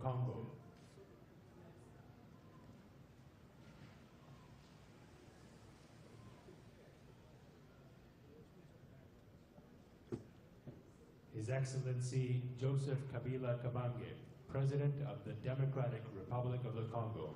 Congo. His Excellency Joseph Kabila Kabange, President of the Democratic Republic of the Congo.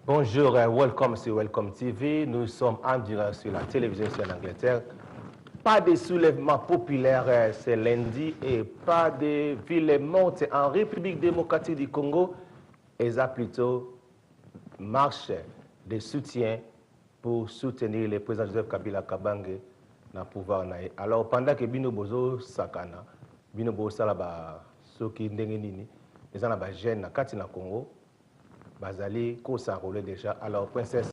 Bonjour, welcome sur Welcome TV. Nous sommes en direct sur la télévision ici en Angleterre. Pas de soulèvement populaire ce lundi et pas de ville morte en République démocratique du Congo. Et ça plutôt marche de soutien pour soutenir le président Joseph Kabila Kabange dans le pouvoir. Alors pendant que Bino Bozo Sakana, Bino Bozo Salaba, Soki Ndengenini, les gens qui sont dans le Congo, Bazali, qu'on s'enrôle déjà. Alors, princesse.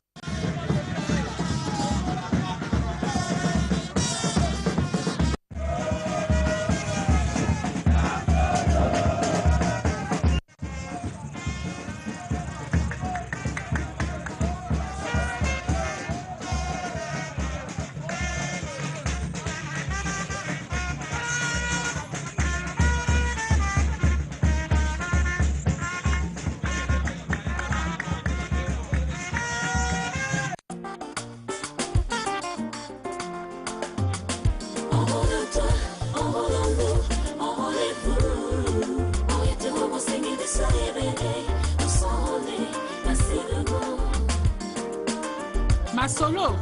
Masolo.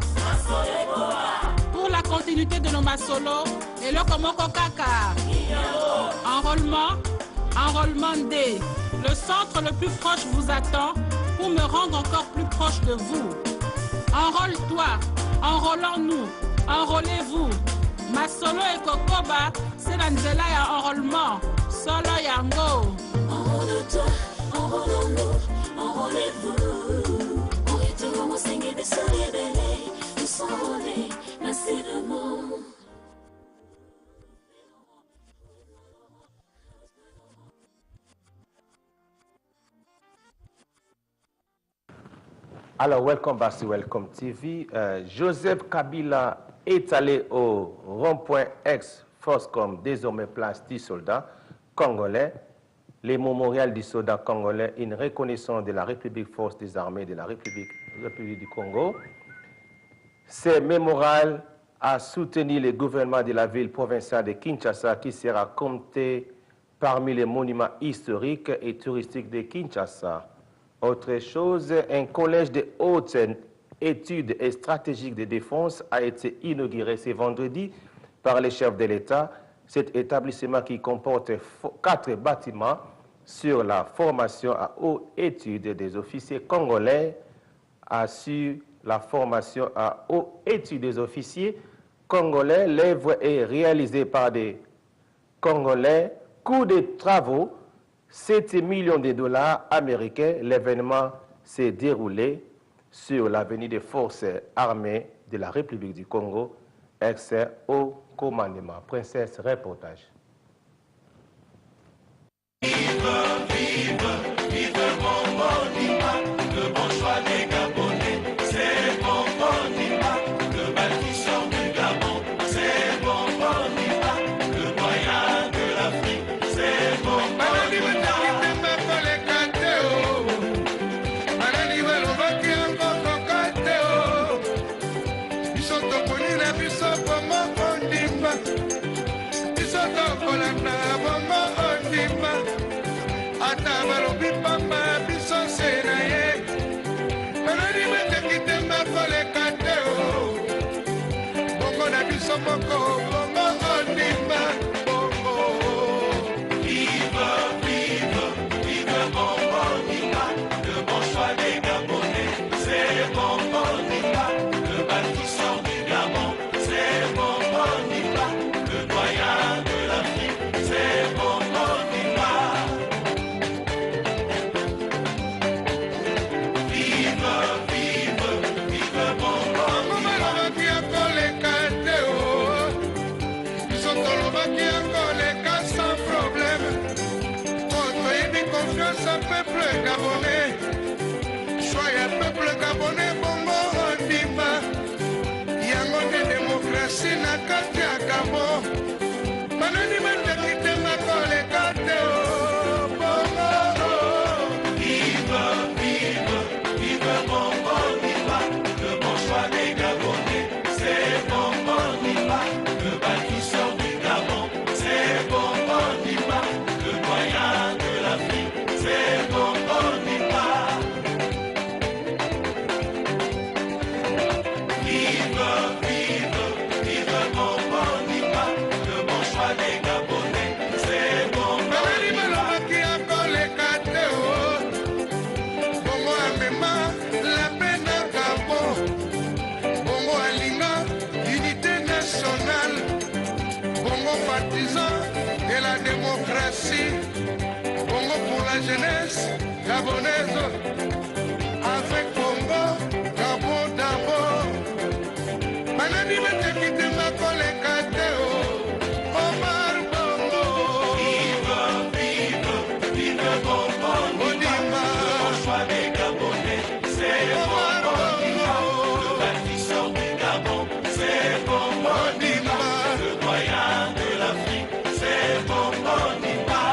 Pour la continuité de nos Masolo, et le Komoko Kaka. Enrôlement D. Le centre le plus proche vous attend pour me rendre encore plus proche de vous. Enrôle-toi, enrôlons-nous, enrôlez-vous. Masolo et Kokoba, c'est l'Anzela et enrôlement. Solo Yango. Enrôle-toi, enrôlons-nous, enrôlez-vous. De se révéler, de s'enrôler, merci de mots. Alors, welcome back to Welcome TV. Joseph Kabila est allé au rond-point ex-Foscom, désormais place 10 soldats congolais. Les mémorials du soldat congolais, une reconnaissance de la République Force des Armées de la République du Congo. Ces mémorials a soutenu le gouvernement de la ville provinciale de Kinshasa qui sera compté parmi les monuments historiques et touristiques de Kinshasa. Autre chose, un collège de hautes études et stratégiques de défense a été inauguré ce vendredi par les chefs de l'État. Cet établissement qui comporte 4 bâtiments sur la formation à haute étude des officiers congolais assure la formation à haute étude des officiers congolais. L'œuvre est réalisée par des Congolais. Coût des travaux, 7 millions de dollars américains. L'événement s'est déroulé sur l'avenue des forces armées de la République du Congo, ex-haut commandement. Princesse, reportage. Vive, vive, vive Bongo Ondimba, le bon choix des Gabonais, c'est Bongo Ondimba, le bal qui sort du Gabon, c'est Bongo Ondimba, le doyen de l'Afrique, c'est Bongo Ondimba. Bongo pour la jeunesse gabonaise, avec Bongo, Gabon d'abord. Manani mete kite makole kateo, Omar Bongo. Vive, vive, vive Bongo Ondimba, le choix des Gabonais, c'est Bongo Ondimba, le bal qui sort du Gabon, c'est Bongo Ondimba, le doyen de l'Afrique, c'est Bongo Ondimba.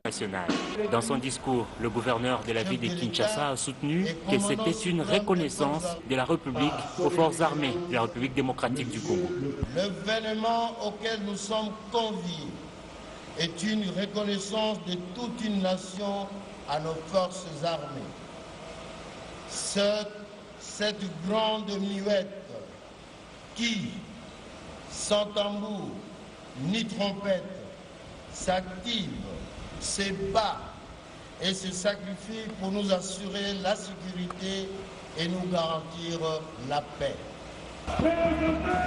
National. Dans son discours, le gouverneur de la ville de Kinshasa a soutenu que c'était une reconnaissance de la République aux forces armées de la République démocratique du Congo. L'événement auquel nous sommes conviés est une reconnaissance de toute une nation à nos forces armées. Cette grande muette qui, sans tambour ni trompette, s'active, se bat et se sacrifie pour nous assurer la sécurité et nous garantir la paix.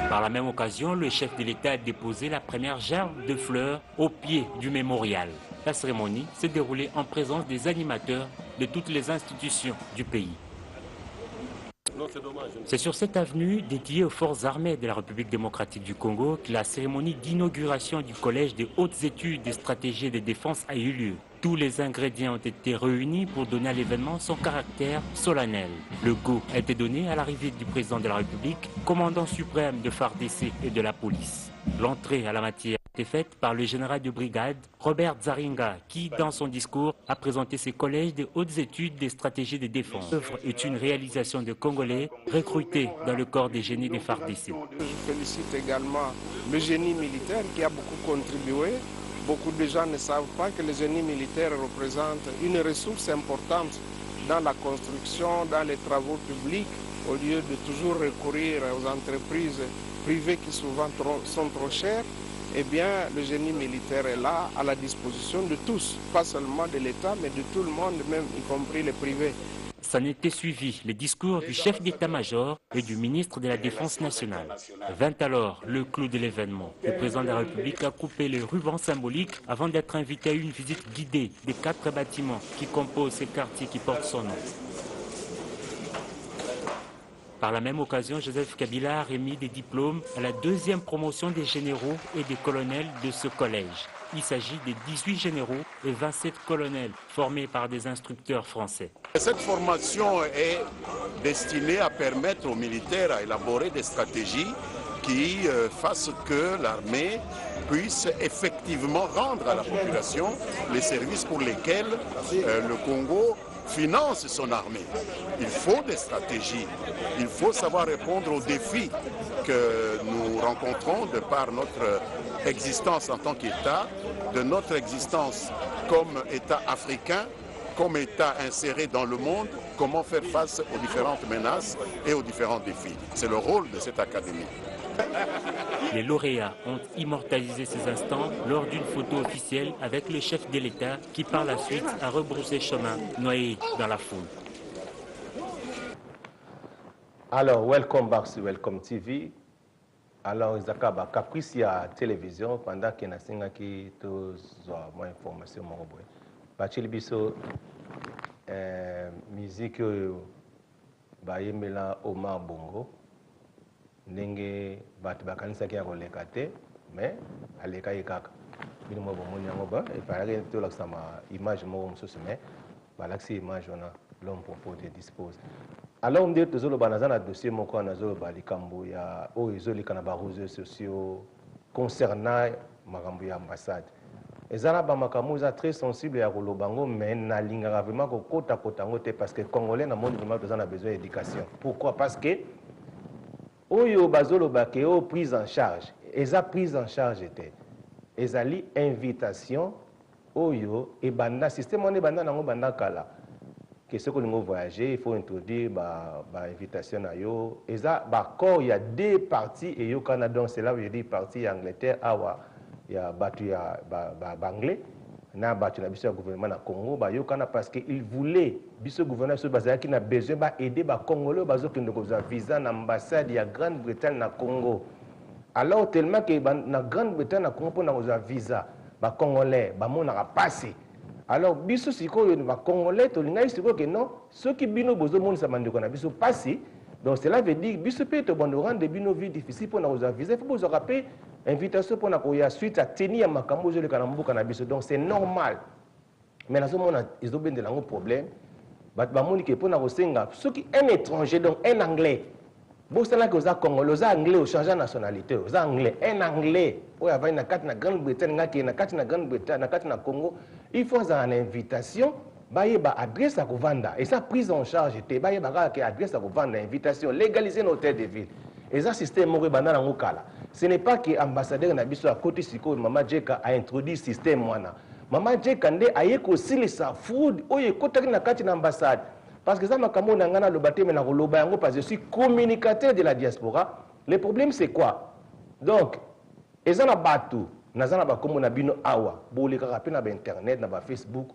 Par la même occasion, le chef de l'État a déposé la première gerbe de fleurs au pied du mémorial. La cérémonie s'est déroulée en présence des animateurs de toutes les institutions du pays. C'est sur cette avenue dédiée aux forces armées de la République démocratique du Congo que la cérémonie d'inauguration du Collège des hautes études des stratégies et de défense a eu lieu. Tous les ingrédients ont été réunis pour donner à l'événement son caractère solennel. Le go a été donné à l'arrivée du président de la République, commandant suprême de FARDC et de la police. L'entrée à la matière a été faite par le général de brigade Robert Zaringa, qui, dans son discours, a présenté ses collèges des hautes études des stratégies de défense. L'œuvre est une réalisation de Congolais recrutés dans le corps des génies des FARDC. Je félicite également le génie militaire qui a beaucoup contribué. Beaucoup de gens ne savent pas que le génie militaire représente une ressource importante dans la construction, dans les travaux publics, au lieu de toujours recourir aux entreprises privées qui souvent sont trop chères. Eh bien, le génie militaire est là, à la disposition de tous, pas seulement de l'État, mais de tout le monde, même y compris les privés. Ça n'était suivi les discours du chef d'état-major et du ministre de la Défense nationale. Vint alors le clou de l'événement. Le président de la République a coupé les rubans symboliques avant d'être invité à une visite guidée des 4 bâtiments qui composent ces quartiers qui portent son nom. Par la même occasion, Joseph Kabila a remis des diplômes à la 2e promotion des généraux et des colonels de ce collège. Il s'agit de 18 généraux et 27 colonels formés par des instructeurs français. Cette formation est destinée à permettre aux militaires à élaborer des stratégies qui fassent que l'armée puisse effectivement rendre à la population les services pour lesquels le Congo finance son armée. Il faut des stratégies, il faut savoir répondre aux défis que nous rencontrons de par notre existence en tant qu'État, de notre existence comme État africain, comme État inséré dans le monde, comment faire face aux différentes menaces et aux différents défis. C'est le rôle de cette académie. Les lauréats ont immortalisé ces instants lors d'une photo officielle avec le chef de l'État qui par la suite a rebroussé chemin, noyé dans la foule. Alors, welcome back to Welcome TV. Alors, Zakaba, caprice à télévision pendant qu'il y a qui moins information. Bachil biso musique bayemela Omar Bongo. Ndenge batu bakanisa ki akoleka te mais aleka yekaka bino mo bomoni yango ba et par exemple to lakisa ma image mo mosusu mais balakisi image wana l'homme propos te dispose. Alors on dit tozoloba naza na dossier moko nazoloba likambo ya oyo ezolika na ba réseaux sociaux concernant makambo ya ambassade. Ezala ba makambo za très sensible ya kolobango mais na lingaka vraiment ko kota kotango te parce que congolais na monde vraiment tozana besoin d'éducation. Pourquoi? Parce que oyo bazoloba ke o prise en charge eza prise en charge était ezali invitation oyo e banda système on e banda nango banda kala que ce que nous voyager il faut introduire ba invitation à yo eza ba corps il y a 2 parties et au Canada donc c'est là où je dis partie Angleterre awa ya batu ya ba anglais na batu na biso ya gouvernement na Congo ba yo kana parce que il voulait biso gouvernement so bazala qui na besoin ba aider ba congolais bazo kende ko za visa na ambassade ya Grande-Bretagne na Congo. Alors tellement que na Grande-Bretagne na Congo pour na ko za visa ba congolais ba mona ka passer. Alors biso sikoyo ba congolais to linga sikoyo que non ceux qui bino bozo mona sa mandiko na biso passer. Donc cela veut dire biso pe to bon rendre bino vie difficile pour na ko za visa il faut bozo rappeler invitation pour la suite à tenir ma camboge le canambo cannabis donc c'est normal mais dans ce moment ils ont bien de langue problème bat ba monique pour na kosenga ceux qui un étranger donc un anglais bon c'est là que aux congolais aux anglais au changer nationalité aux anglais un anglais ou avant na carte na Grande-Bretagne ngaki na carte na Grande-Bretagne na carte na Congo il faut une invitation baye ba adresse à kovanda et ça prise en charge était baye ba ka adresse à kovanda invitation légaliser nos hôtels de ville et ça système mo banda na ngokala. Ce n'est pas que l'ambassadeur Nabiso à côté Siko, Maman Djeka a introduit le système. Maman Djeka a aussi les fraude, oye côté na kati na ambassade. Parce que ça m'a kamon ngana le baté mais na roloba yango parce que je suis communicateur de la diaspora. Le problème c'est quoi? Donc, ezana batu, nazana ba komo na bino awa, bolé ka rapé na internet na ba Facebook.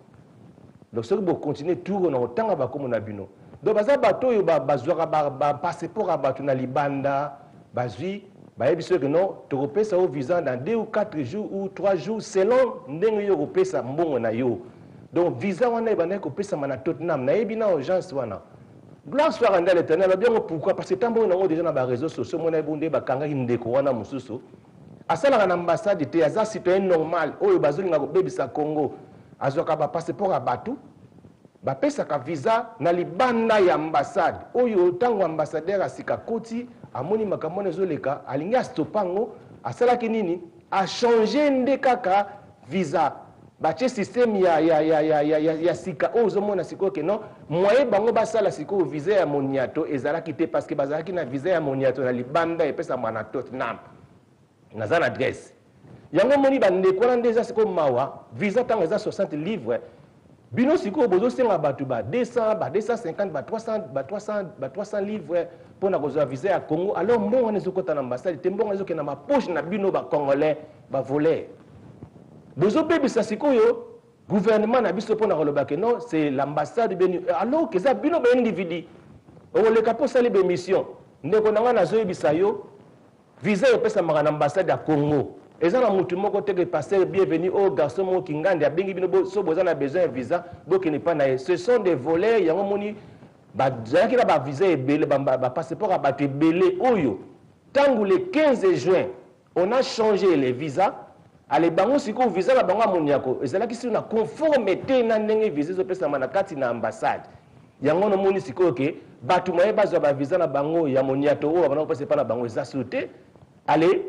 Donc ceux qui vont continuer tout na otanga ba komo na bino. Donc baza bato yo ba bazwaka ba passeport a batu na libanda. bazui bayebi soki non tokopesa o visa dans 2 ou 4 jours ou 3 jours selon ndenge yo kopesa mbongo na yo. Donc visa wana ebandaki kopesama na Tottenham nayebi na urgence wana. Gloire soit rendue à l'Éternel. Bien pourquoi? Parce que tant qu'on a déjà dans les réseaux sociaux, on a bondé bakanga indeko wana mususu. Asala na ambassade te aza citoyen normal oyo bazoli nga kobebisa Congo. Azoka ba passeport à batu. Ba pesa ka visa na libanda ya ambassade. Oyo tango ambassadeur asika koti amoni makamone zoleka alinga stopango asala kinini a changer nde kaka visa. Bache système ya sika ozomona siko ke non moyen bango basala siko visa ya moniato ezalaki te parce que bazalaki na visa ya moniato na libanda epesa mwana Tottenham naza na adresse yango moni bandeko wana déjà siko mawa visa tango eza 60 livres bino siko bozosenga batu ba 200 ba 250 ba 300 livres pona kozwa visa ya Congo alors mbongo nezokota na ambassade te mbongo ezokena ma poche na bino ba congolais ba voler. Bozo bebisa sikoyo gouvernement na biso pona kolobake non c'est l'ambassade benu alors que ça bino ba individu o le capo sali be mission ndeko nanga nazo yebisa yo visa yo pesa maka na ambassade ya Congo eza na mutu moko teke passer bienvenue au garçon mo kingande abengi bino so boza na besoin visa bokene pa na ce sont des voleurs yango moni ba zaki na ba visa ebele ba passeport a batu ebele oyo tangu le 15 juin on a changé les visas. Ale bango siko visa la bango amoniako ezalaki si na conformité na ndenge visa ezopesa na kati na ambassade yango no moni siko ke batu moye bazwa ba visa na bango ya moniato o bana kopesa pa na bango eza sauté ale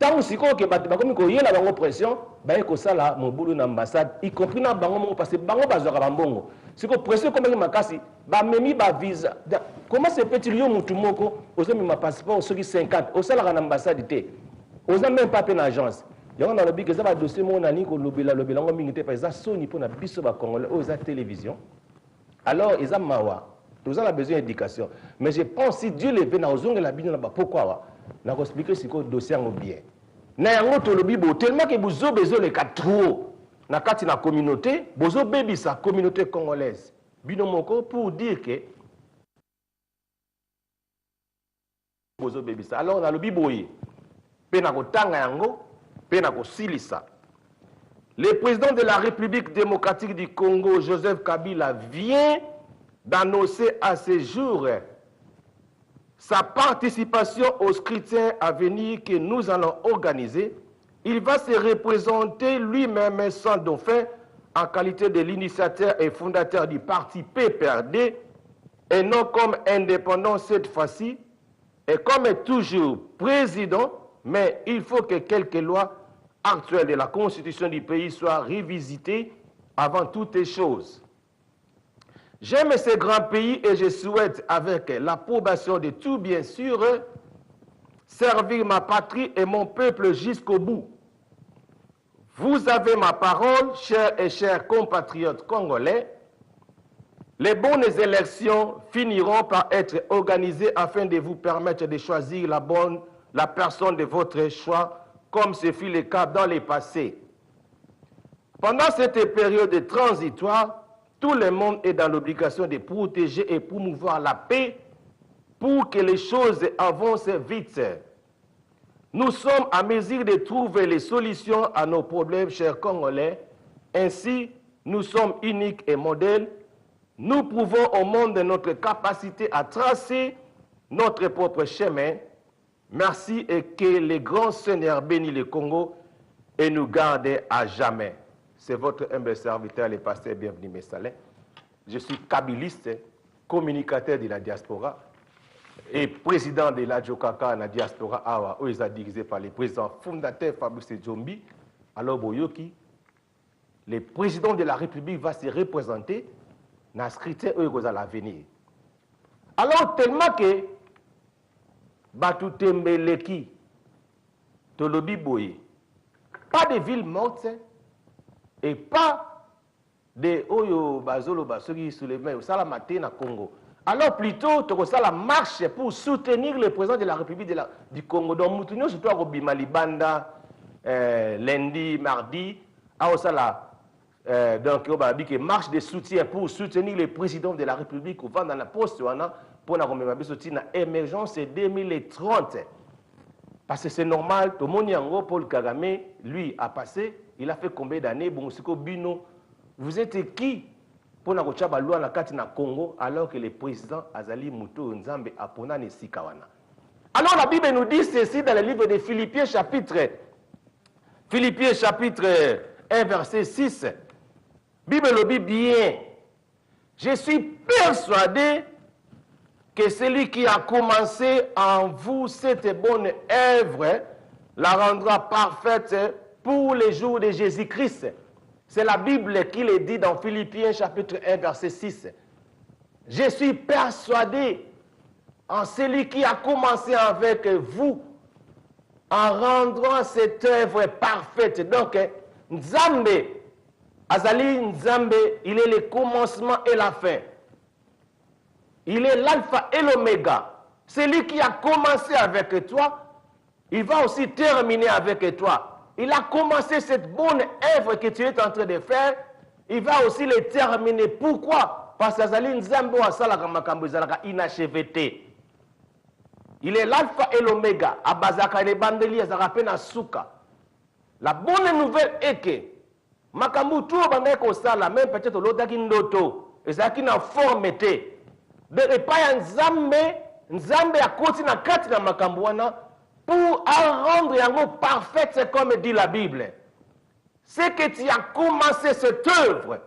tango siko ke batu bakomi ko yela bango pression baye ko sala mobulu na ambassade y compris na bango mo parce que bango bazwa ka bambongo siko pression comme makasi ba memi ba visa comment se peut-il yo mutu moko ozomi ma passeport soki 50 o sala na ambassade te on n'a même pas fait l'agence. Il y a un dossier dossier mon ani ko lobela ngo mingi par exemple Sony pour na biso ba congolais aux télévision. Alors ils ont mawa. Nous avons besoin d'éducation. Mais je pense si Dieu le veut na ozonga la bino na ba pourquoi na ko expliquer ce que dossier ngo bien. Na yango to lobi bo tellement que bozo bezo le trop na kati na communauté, bozo bebi sa communauté congolaise. Bino moko pour dire que bozo bebi sa. Alors na lobi boye. Le président de la République démocratique du Congo, Joseph Kabila, vient d'annoncer à ce jour sa participation au scrutin à venir que nous allons organiser. Il va se représenter lui-même sans dauphin en qualité de l'initiateur et fondateur du parti PPRD et non comme indépendant cette fois-ci et comme toujours président. Mais il faut que quelques lois actuelles de la constitution du pays soient révisitées avant toutes les choses. J'aime ce grand pays et je souhaite, avec l'approbation de tout bien sûr, servir ma patrie et mon peuple jusqu'au bout. Vous avez ma parole, chers et chers compatriotes congolais. Les bonnes élections finiront par être organisées afin de vous permettre de choisir la personne de votre choix, comme ce fut le cas dans le passé. Pendant cette période transitoire, tout le monde est dans l'obligation de protéger et promouvoir la paix pour que les choses avancent vite. Nous sommes à mesure de trouver les solutions à nos problèmes, chers Congolais. Ainsi, nous sommes uniques et modèles. Nous prouvons au monde notre capacité à tracer notre propre chemin. Merci et que le grand Seigneur bénisse le Congo et nous garde à jamais. C'est votre humble serviteur, le pasteur Bienvenu Messalin. Je suis kabiliste, communicateur de la diaspora et président de la Jokaka na diaspora Awa, où ils sont dirigés par le président fondateur Fabrice Djombi. Alors Boyoki, le président de la République va se représenter dans le scrutin à l'avenir. Alors tellement que Batu Tembeleki, Tolobi Boye, pas de ville morte et pas de Oyo Bazolo Basogi sous les mains, au Salamate na Congo. Alors plutôt, tu as la marche pour soutenir le président de la République du Congo. Donc, Moutounio, surtout à Bimali Banda, lundi, mardi, à Osala, donc il marche de soutien pour soutenir le président de la République au vent dans la poste pour l'émergence 2030. Parce que c'est normal, tout le monde, Paul Kagame, lui, a passé, il a fait combien d'années, Bino, vous êtes qui pour la loi na kati na Congo alors que le président Azali Muto Nzambe a ponane sikawana. Alors la Bible nous dit ceci dans le livre de Philippiens chapitre 1 verset 6. Bible le dit bien. Je suis persuadé que celui qui a commencé en vous cette bonne œuvre la rendra parfaite pour les jours de Jésus-Christ. C'est la Bible qui le dit dans Philippiens chapitre 1 verset 6. Je suis persuadé en celui qui a commencé avec vous en rendant cette œuvre parfaite. Donc, Nzambe, Azali Nzambe, il est le commencement et la fin. Il est l'alpha et l'oméga. Celui qui a commencé avec toi, il va aussi terminer avec toi. Il a commencé cette bonne œuvre que tu es en train de faire, il va aussi le terminer. Pourquoi? Parce que Azali Nzambe wa salaka makambo ezalaka inacheveté. Il est l'alpha et l'oméga. Abazaka ne bandeli ezalaka pe na suka. La bonne nouvelle est que makambo tout bandeko kosala même peut-être l'odaki ndoto ezalaki na forme te. De repas ya Nzambe akoti na kati na makambo wana pour rendre yango parfaite comme dit la Bible. C'est que tu as commencé cette œuvre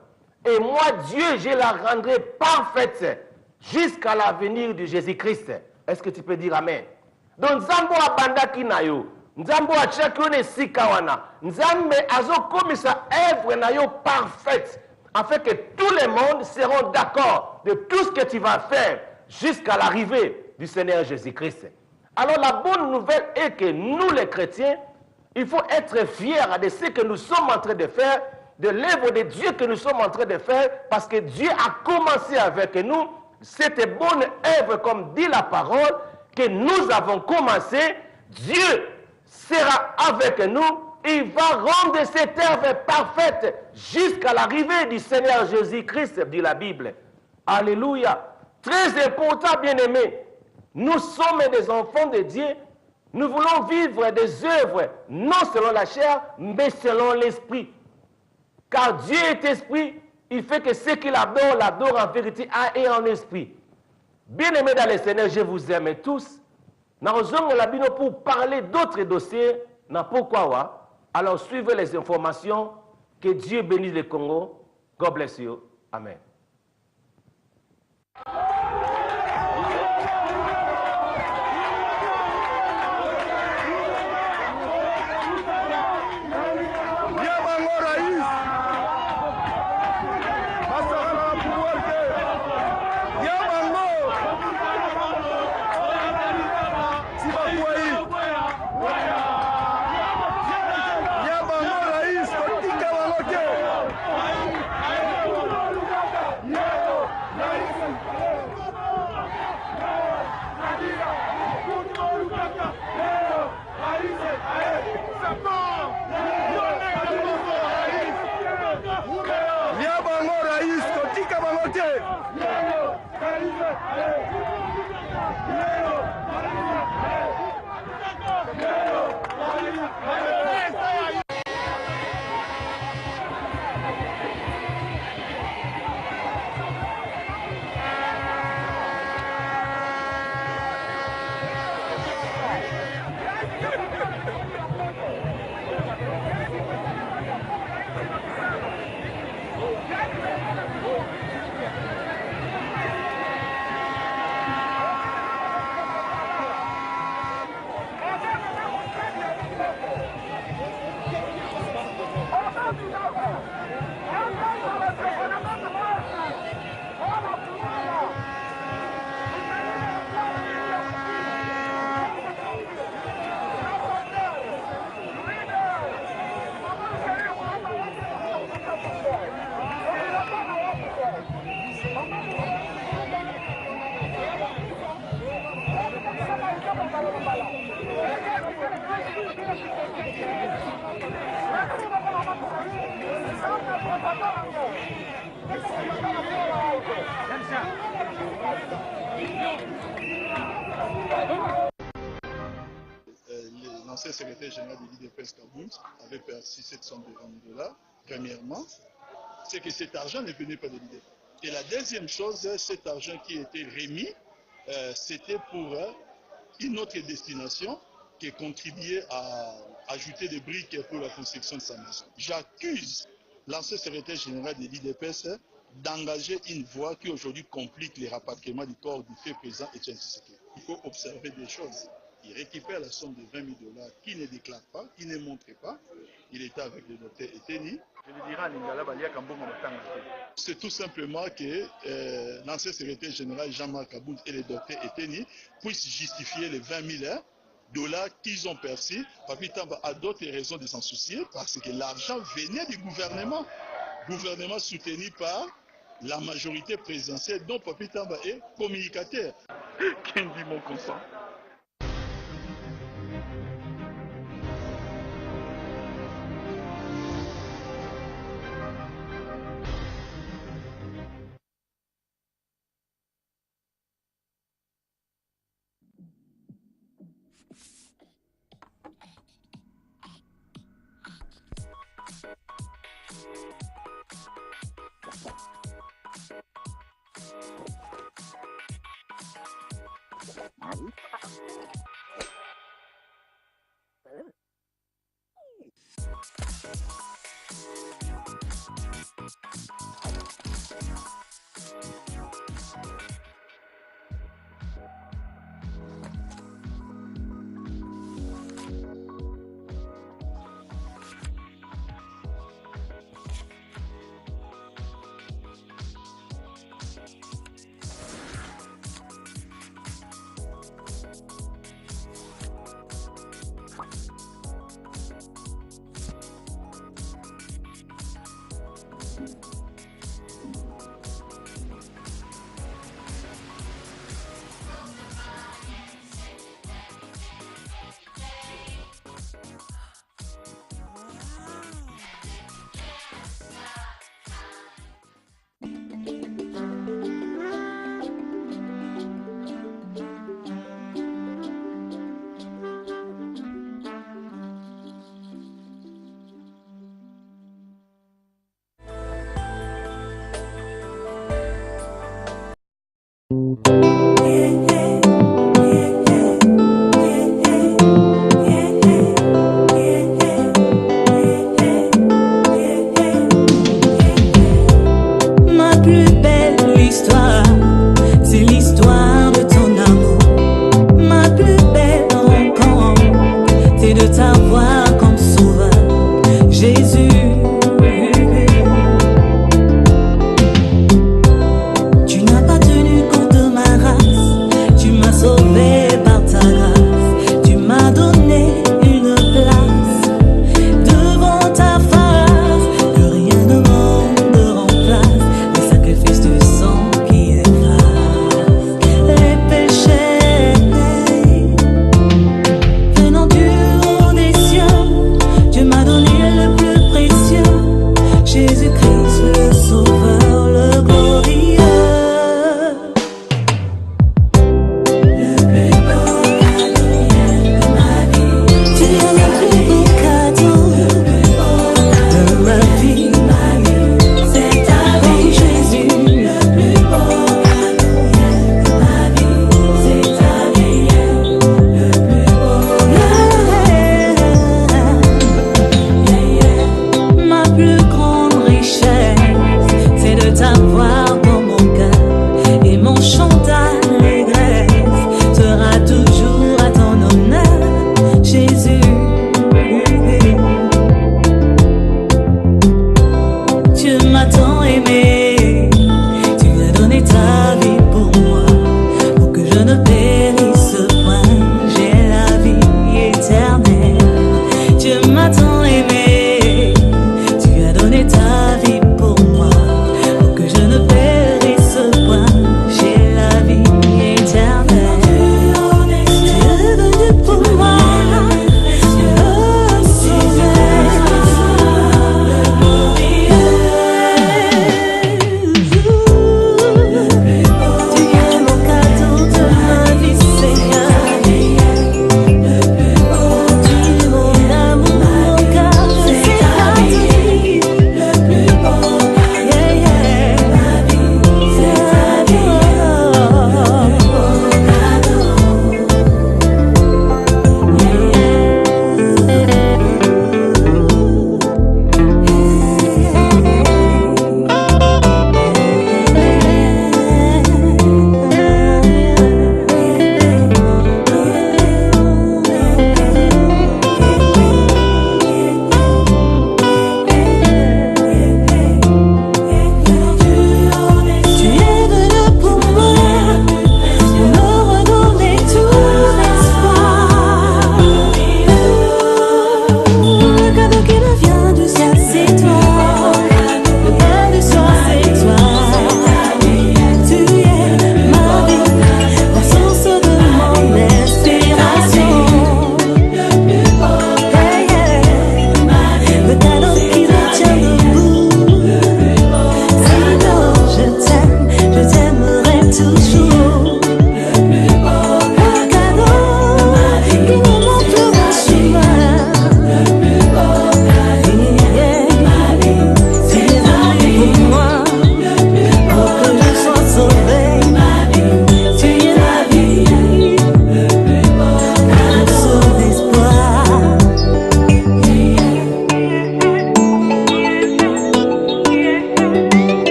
et moi Dieu je la rendrai parfaite jusqu'à l'avenir de Jésus-Christ. Est-ce que tu peux dire amen? Donc Nzambe abandaki na yo, Nzambe achaki one sika wana, Nzambe azokomisa œuvre na yo parfaite afin que tout le monde seront d'accord de tout ce que tu vas faire jusqu'à l'arrivée du Seigneur Jésus-Christ. Alors la bonne nouvelle est que nous les chrétiens, il faut être fiers de ce que nous sommes en train de faire, de l'œuvre de Dieu que nous sommes en train de faire, parce que Dieu a commencé avec nous cette bonne œuvre, comme dit la parole, que nous avons commencé. Dieu sera avec nous. Il va rendre cette œuvre parfaite jusqu'à l'arrivée du Seigneur Jésus-Christ, dit la Bible. Alléluia. Très important, bien-aimés. Nous sommes des enfants de Dieu. Nous voulons vivre des œuvres, non selon la chair, mais selon l'esprit. Car Dieu est esprit, il fait que ceux qui l'adorent en vérité et en esprit. Bien-aimés dans le Seigneur, je vous aime tous. Nous avons pour parler d'autres dossiers. Pourquoi? Alors suivez les informations. Que Dieu bénisse le Congo. God bless you. Amen. Vamos! L'ancien secrétaire général de l'IDPS Kaboul avait perçu cette somme de $20 000. Premièrement, c'est que cet argent ne venait pas de l'IDPS. Et la deuxième chose, cet argent qui était remis, c'était pour une autre destination qui contribuait à ajouter des briques pour la construction de sa maison. J'accuse l'ancien secrétaire général de l'IDPS d'engager une voie qui aujourd'hui complique les rapatriements du corps du fait président Etienne Tshisekedi. Il faut observer des choses. Il récupère la somme de $20 000 qu'il ne déclare pas, qu'il ne montre pas. Il était avec le docteur Eteni. C'est tout simplement que l'ancien secrétaire général Jean-Marc Aboud et le docteur Eteni puissent justifier les $20 000 qu'ils ont perçus. Papi Tamba a d'autres raisons de s'en soucier parce que l'argent venait du gouvernement soutenu par la majorité présidentielle dont Papi Tamba est communicateur. Qui dit mon consent?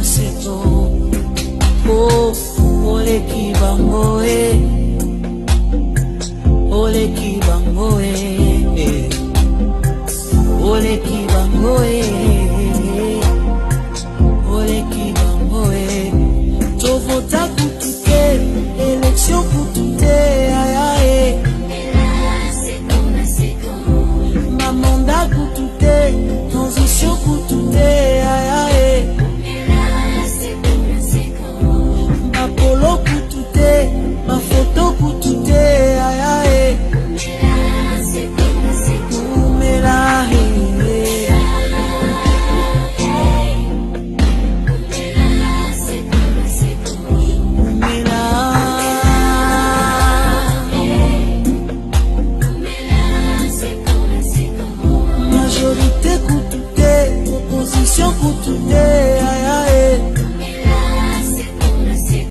c'est bon. Oh, oh les kibango oh les kibango oh les kibango oh les kibango